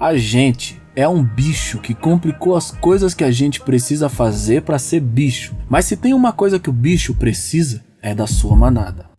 A gente é um bicho que complicou as coisas que a gente precisa fazer pra ser bicho. Mas se tem uma coisa que o bicho precisa, é da sua manada.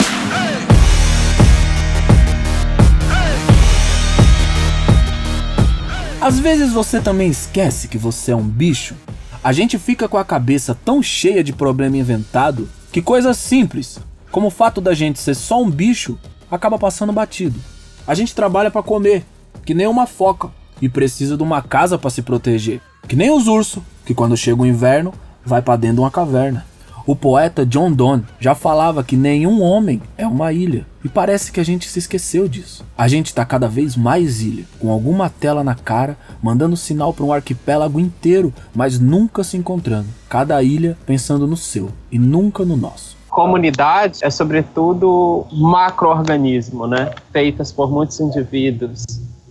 Às vezes você também esquece que você é um bicho. A gente fica com a cabeça tão cheia de problema inventado que coisas simples, como o fato da gente ser só um bicho, acaba passando batido. A gente trabalha pra comer, que nem uma foca, e precisa de uma casa pra se proteger, que nem os ursos, que quando chega o inverno, vai pra dentro de uma caverna. O poeta John Donne já falava que nenhum homem é uma ilha, e parece que a gente se esqueceu disso. A gente tá cada vez mais ilha, com alguma tela na cara, mandando sinal para um arquipélago inteiro, mas nunca se encontrando. Cada ilha pensando no seu, e nunca no nosso. Comunidade é, sobretudo, macro-organismo, né? Feitas por muitos indivíduos,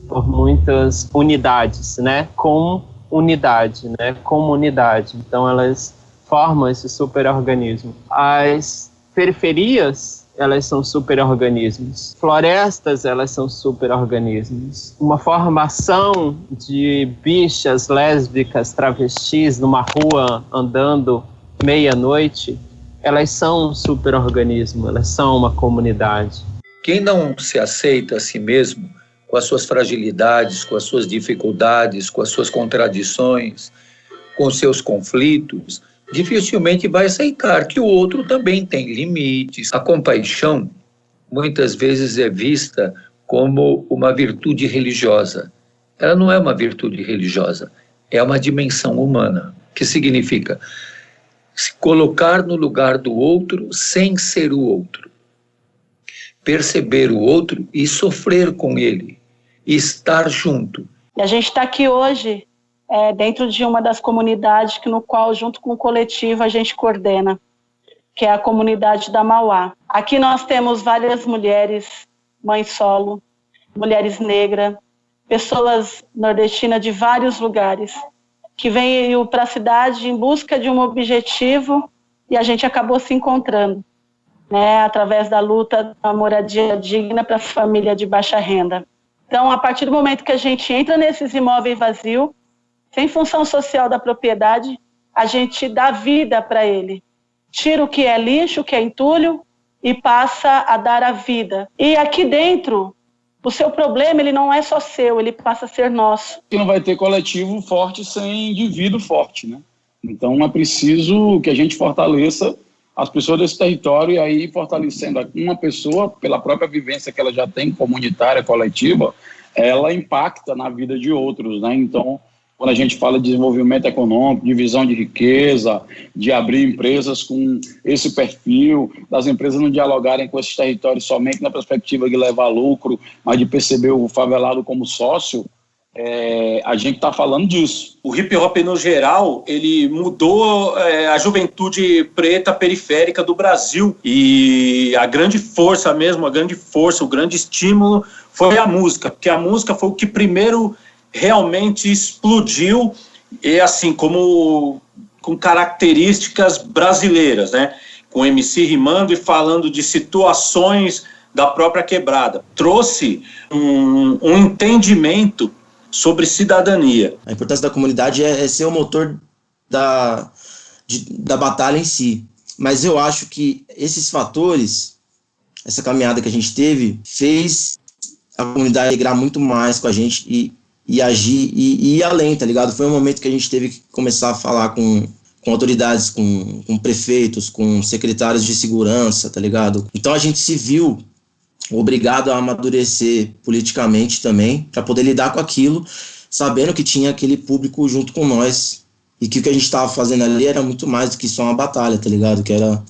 por muitas unidades, né? Com unidade, né? Comunidade. Então, elas formam esse super-organismo. As periferias, elas são super-organismos. Florestas, elas são super-organismos. Uma formação de bichas lésbicas, travestis, numa rua andando meia-noite, elas são um super-organismo, elas são uma comunidade. Quem não se aceita a si mesmo, com as suas fragilidades, com as suas dificuldades, com as suas contradições, com os seus conflitos, dificilmente vai aceitar que o outro também tem limites. A compaixão, muitas vezes, é vista como uma virtude religiosa. Ela não é uma virtude religiosa, é uma dimensão humana, que significa se colocar no lugar do outro sem ser o outro. Perceber o outro e sofrer com ele, e estar junto. E a gente está aqui hoje dentro de uma das comunidades no qual, junto com o coletivo, a gente coordena, que é a comunidade da Mauá. Aqui nós temos várias mulheres, mães solo, mulheres negras, pessoas nordestinas de vários lugares, que vêm para a cidade em busca de um objetivo e a gente acabou se encontrando, né, através da luta da moradia digna para a família de baixa renda. Então, a partir do momento que a gente entra nesses imóveis vazios, sem função social da propriedade, a gente dá vida para ele. Tira o que é lixo, o que é entulho e passa a dar a vida. E aqui dentro, o seu problema ele não é só seu, ele passa a ser nosso. Não vai ter coletivo forte sem indivíduo forte, né? Então é preciso que a gente fortaleça as pessoas desse território e aí fortalecendo uma pessoa pela própria vivência que ela já tem comunitária, coletiva, ela impacta na vida de outros, né? Então, quando a gente fala de desenvolvimento econômico, divisão de riqueza, de abrir empresas com esse perfil, das empresas não dialogarem com esses territórios somente na perspectiva de levar lucro, mas de perceber o favelado como sócio, a gente está falando disso. O hip hop, no geral, ele mudou a juventude preta periférica do Brasil. E a grande força mesmo, o grande estímulo foi a música, porque a música foi o que primeiro realmente explodiu, e assim, com características brasileiras, né? Com o MC rimando e falando de situações da própria quebrada. Trouxe um entendimento sobre cidadania. A importância da comunidade é ser o motor da batalha em si. Mas eu acho que esses fatores, essa caminhada que a gente teve, fez a comunidade integrar muito mais com a gente e agir e ir além, tá ligado? Foi um momento que a gente teve que começar a falar com autoridades, com prefeitos, com secretários de segurança, tá ligado? Então a gente se viu obrigado a amadurecer politicamente também, para poder lidar com aquilo, sabendo que tinha aquele público junto com nós e que o que a gente estava fazendo ali era muito mais do que só uma batalha, tá ligado? Que era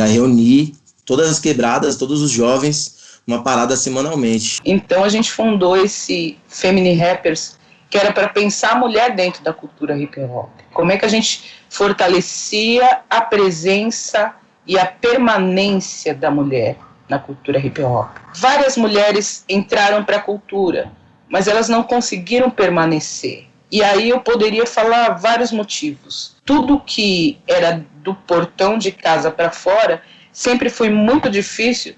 reunir todas as quebradas, todos os jovens, uma parada semanalmente. Então a gente fundou esse Femini Rappers, que era para pensar a mulher dentro da cultura hip hop. Como é que a gente fortalecia a presença e a permanência da mulher na cultura hip hop. Várias mulheres entraram para a cultura, mas elas não conseguiram permanecer. E aí eu poderia falar vários motivos. Tudo que era do portão de casa para fora sempre foi muito difícil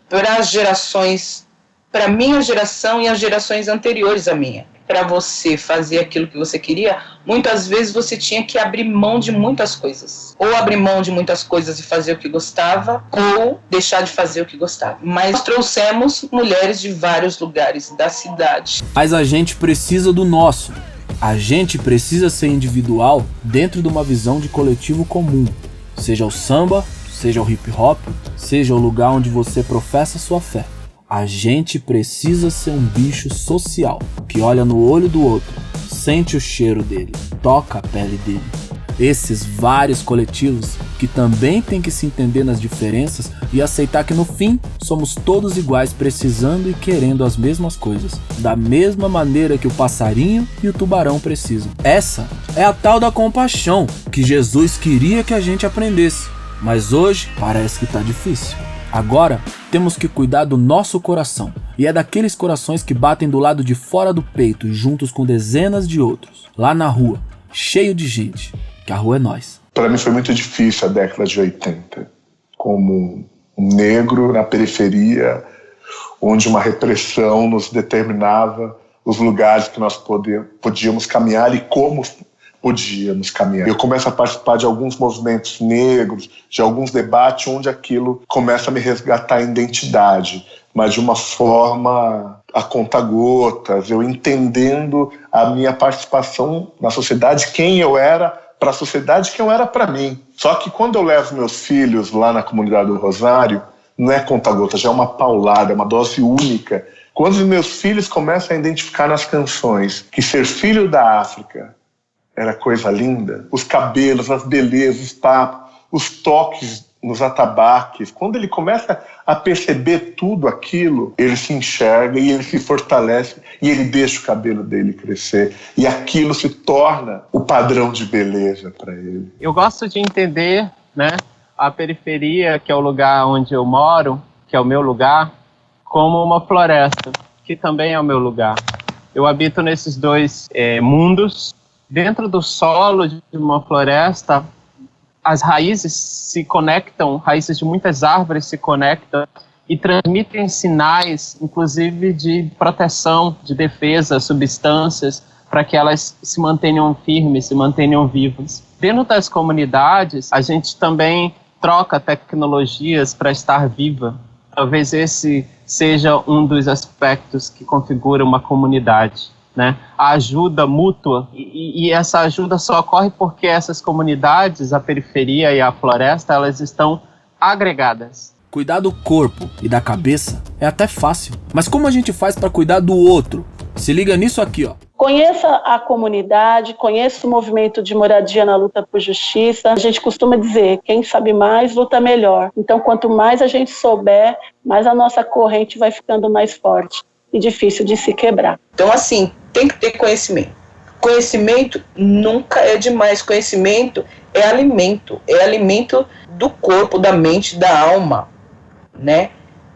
para as gerações, para a minha geração e as gerações anteriores à minha. para você fazer aquilo que você queria, muitas vezes você tinha que abrir mão de muitas coisas. Ou abrir mão de muitas coisas e fazer o que gostava, ou deixar de fazer o que gostava. Mas trouxemos mulheres de vários lugares da cidade. Mas a gente precisa do nosso. A gente precisa ser individual dentro de uma visão de coletivo comum. Seja o samba, seja o hip hop, seja o lugar onde você professa sua fé. A gente precisa ser um bicho social, que olha no olho do outro, sente o cheiro dele, toca a pele dele. Esses vários coletivos que também têm que se entender nas diferenças e aceitar que no fim somos todos iguais, precisando e querendo as mesmas coisas, da mesma maneira que o passarinho e o tubarão precisam. Essa é a tal da compaixão que Jesus queria que a gente aprendesse, mas hoje parece que tá difícil. Agora temos que cuidar do nosso coração, e é daqueles corações que batem do lado de fora do peito, juntos com dezenas de outros, lá na rua, cheio de gente, que a rua é nós. Para mim foi muito difícil a década de 80, como um negro na periferia, onde uma repressão nos determinava os lugares que nós podíamos caminhar e como podíamos caminhar. Eu começo a participar de alguns movimentos negros, de alguns debates onde aquilo começa a me resgatar a identidade, mas de uma forma a conta-gotas, eu entendendo a minha participação na sociedade, quem eu era para a sociedade, quem eu era para mim. Só que quando eu levo meus filhos lá na comunidade do Rosário, não é conta-gotas, já é uma paulada, é uma dose única. Quando os meus filhos começam a identificar nas canções que ser filho da África era coisa linda, os cabelos, as belezas, os papos, os toques nos atabaques, quando ele começa a perceber tudo aquilo, ele se enxerga e ele se fortalece e ele deixa o cabelo dele crescer e aquilo se torna o padrão de beleza para ele. Eu gosto de entender, né, a periferia, que é o lugar onde eu moro, que é o meu lugar, como uma floresta, que também é o meu lugar. Eu habito nesses dois mundos. Dentro do solo de uma floresta, as raízes se conectam, raízes de muitas árvores se conectam e transmitem sinais, inclusive de proteção, de defesa, substâncias, para que elas se mantenham firmes, se mantenham vivas. Dentro das comunidades, a gente também troca tecnologias para estar viva. Talvez esse seja um dos aspectos que configura uma comunidade. Né? A ajuda mútua, e essa ajuda só ocorre porque essas comunidades, a periferia e a floresta, elas estão agregadas. Cuidar do corpo e da cabeça é até fácil, mas como a gente faz para cuidar do outro? Se liga nisso aqui, ó. Conheça a comunidade, conheça o movimento de moradia na luta por justiça. A gente costuma dizer, quem sabe mais, luta melhor. Então, quanto mais a gente souber, mais a nossa corrente vai ficando mais forte e difícil de se quebrar. Então, assim, tem que ter conhecimento. Conhecimento nunca é demais. Conhecimento é alimento do corpo, da mente, da alma, né?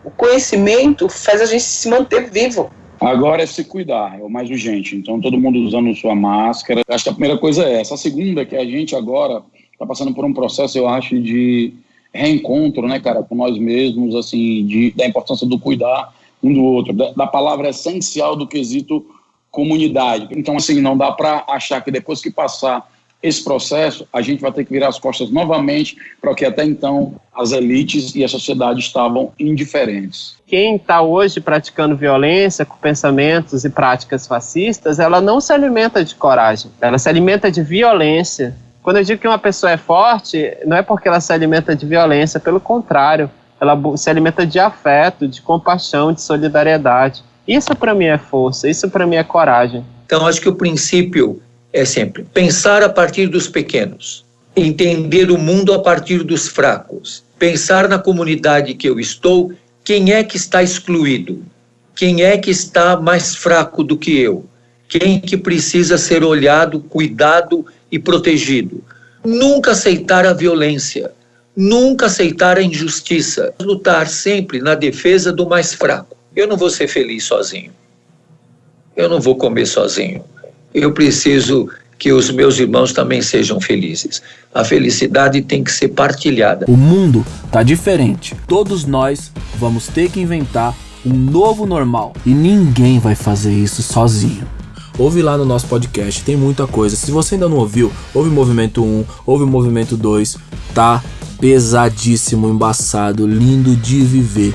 O conhecimento faz a gente se manter vivo. Agora é se cuidar, é o mais urgente. Então, todo mundo usando sua máscara. Acho que a primeira coisa é essa. A segunda é que a gente agora está passando por um processo, eu acho, de reencontro, né, cara, com nós mesmos, assim, da importância do cuidar um do outro, da palavra essencial do quesito comunidade. Então, assim, não dá para achar que depois que passar esse processo, a gente vai ter que virar as costas novamente para o que até então as elites e a sociedade estavam indiferentes. Quem está hoje praticando violência com pensamentos e práticas fascistas, ela não se alimenta de coragem, ela se alimenta de violência. Quando eu digo que uma pessoa é forte, não é porque ela se alimenta de violência, pelo contrário, ela se alimenta de afeto, de compaixão, de solidariedade. Isso para mim é força, isso para mim é coragem. Então, acho que o princípio é sempre pensar a partir dos pequenos, entender o mundo a partir dos fracos, pensar na comunidade que eu estou, quem é que está excluído, quem é que está mais fraco do que eu, quem que precisa ser olhado, cuidado e protegido. Nunca aceitar a violência, nunca aceitar a injustiça, lutar sempre na defesa do mais fraco. Eu não vou ser feliz sozinho, eu não vou comer sozinho, eu preciso que os meus irmãos também sejam felizes. A felicidade tem que ser partilhada. O mundo tá diferente, todos nós vamos ter que inventar um novo normal e ninguém vai fazer isso sozinho. ouve lá no nosso podcast, tem muita coisa. Se você ainda não ouviu, ouve o Movimento 1, ouve o Movimento 2, tá pesadíssimo, embaçado, lindo de viver.